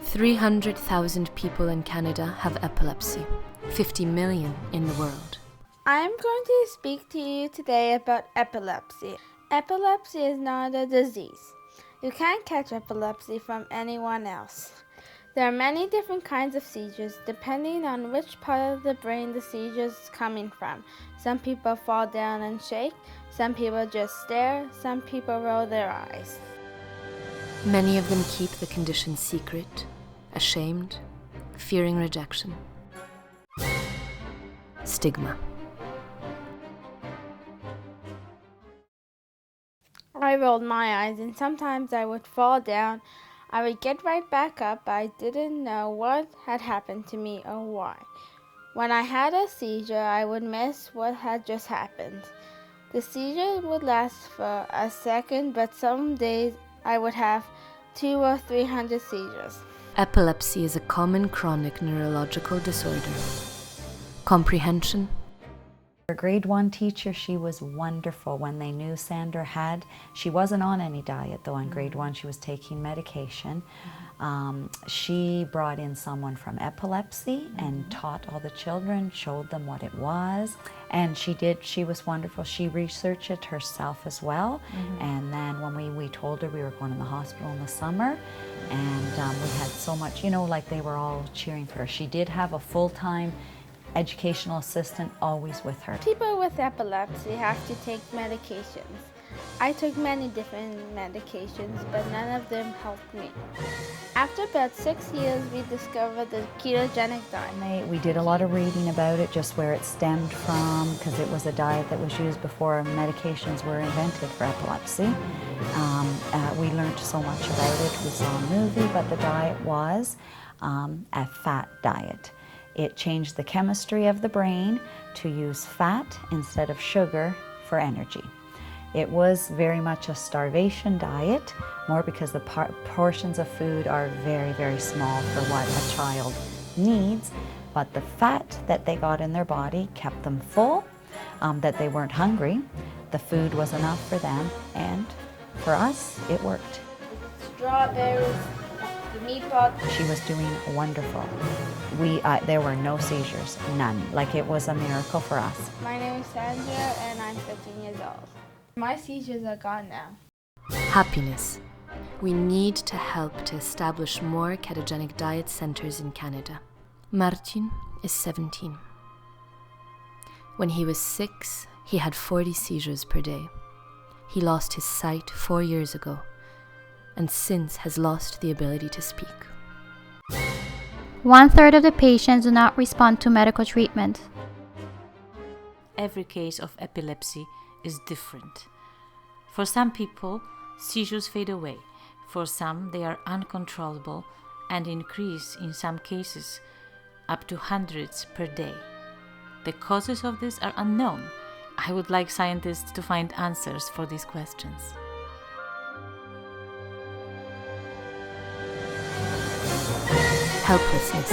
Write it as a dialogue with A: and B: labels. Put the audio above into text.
A: 300,000 people in Canada have epilepsy, 50 million in the world.
B: I'm going to speak to you today about epilepsy. Epilepsy is not a disease. You can't catch epilepsy from anyone else. There are many different kinds of seizures depending on which part of the brain the seizure is coming from. Some people fall down and shake, some people just stare, some people roll their eyes.
A: Many of them keep the condition secret, ashamed, fearing rejection. Stigma.
B: I rolled my eyes and sometimes I would fall down. I would get right back up. I didn't know what had happened to me or why. When I had a seizure, I would miss what had just happened. The seizure would last for a second, but some days I would have 200 or 300 seizures.
A: Epilepsy is a common chronic neurological disorder. Comprehension.
C: Our grade 1 teacher, she was wonderful. When they knew Sandra had, she wasn't on any diet though in grade 1, she was taking medication. She brought in someone from epilepsy and taught all the children, showed them what it was. And she was wonderful. She researched it herself as well. And then when we told her we were going to the hospital in the summer, and we had so much, like they were all cheering for her. She did have a full-time educational assistant always with her.
B: People with epilepsy have to take medications. I took many different medications, but none of them helped me. After about 6 years, we discovered the ketogenic diet.
C: We did a lot of reading about it, just where it stemmed from, because it was a diet that was used before medications were invented for epilepsy. We learned so much about it. We saw a movie, but the diet was a fat diet. It changed the chemistry of the brain to use fat instead of sugar for energy. It was very much a starvation diet, more because the portions of food are very, very small for what a child needs, but the fat that they got in their body kept them full, that they weren't hungry. The food was enough for them, and for us, it worked.
B: Strawberries, the meatball.
C: She was doing wonderful. There were no seizures, none. Like, it was a miracle for us.
B: My name is Sandra and I'm 15 years old. My seizures are gone now.
A: Happiness. We need to help to establish more ketogenic diet centers in Canada. Martin is 17. When he was 6, he had 40 seizures per day. He lost his sight 4 years ago, and since has lost the ability to speak.
D: 1/3 of the patients do not respond to medical treatment.
E: Every case of epilepsy is different. For some people, seizures fade away. For some, they are uncontrollable and increase in some cases up to hundreds per day. The causes of this are unknown. I would like scientists to find answers for these questions.
A: Helplessness.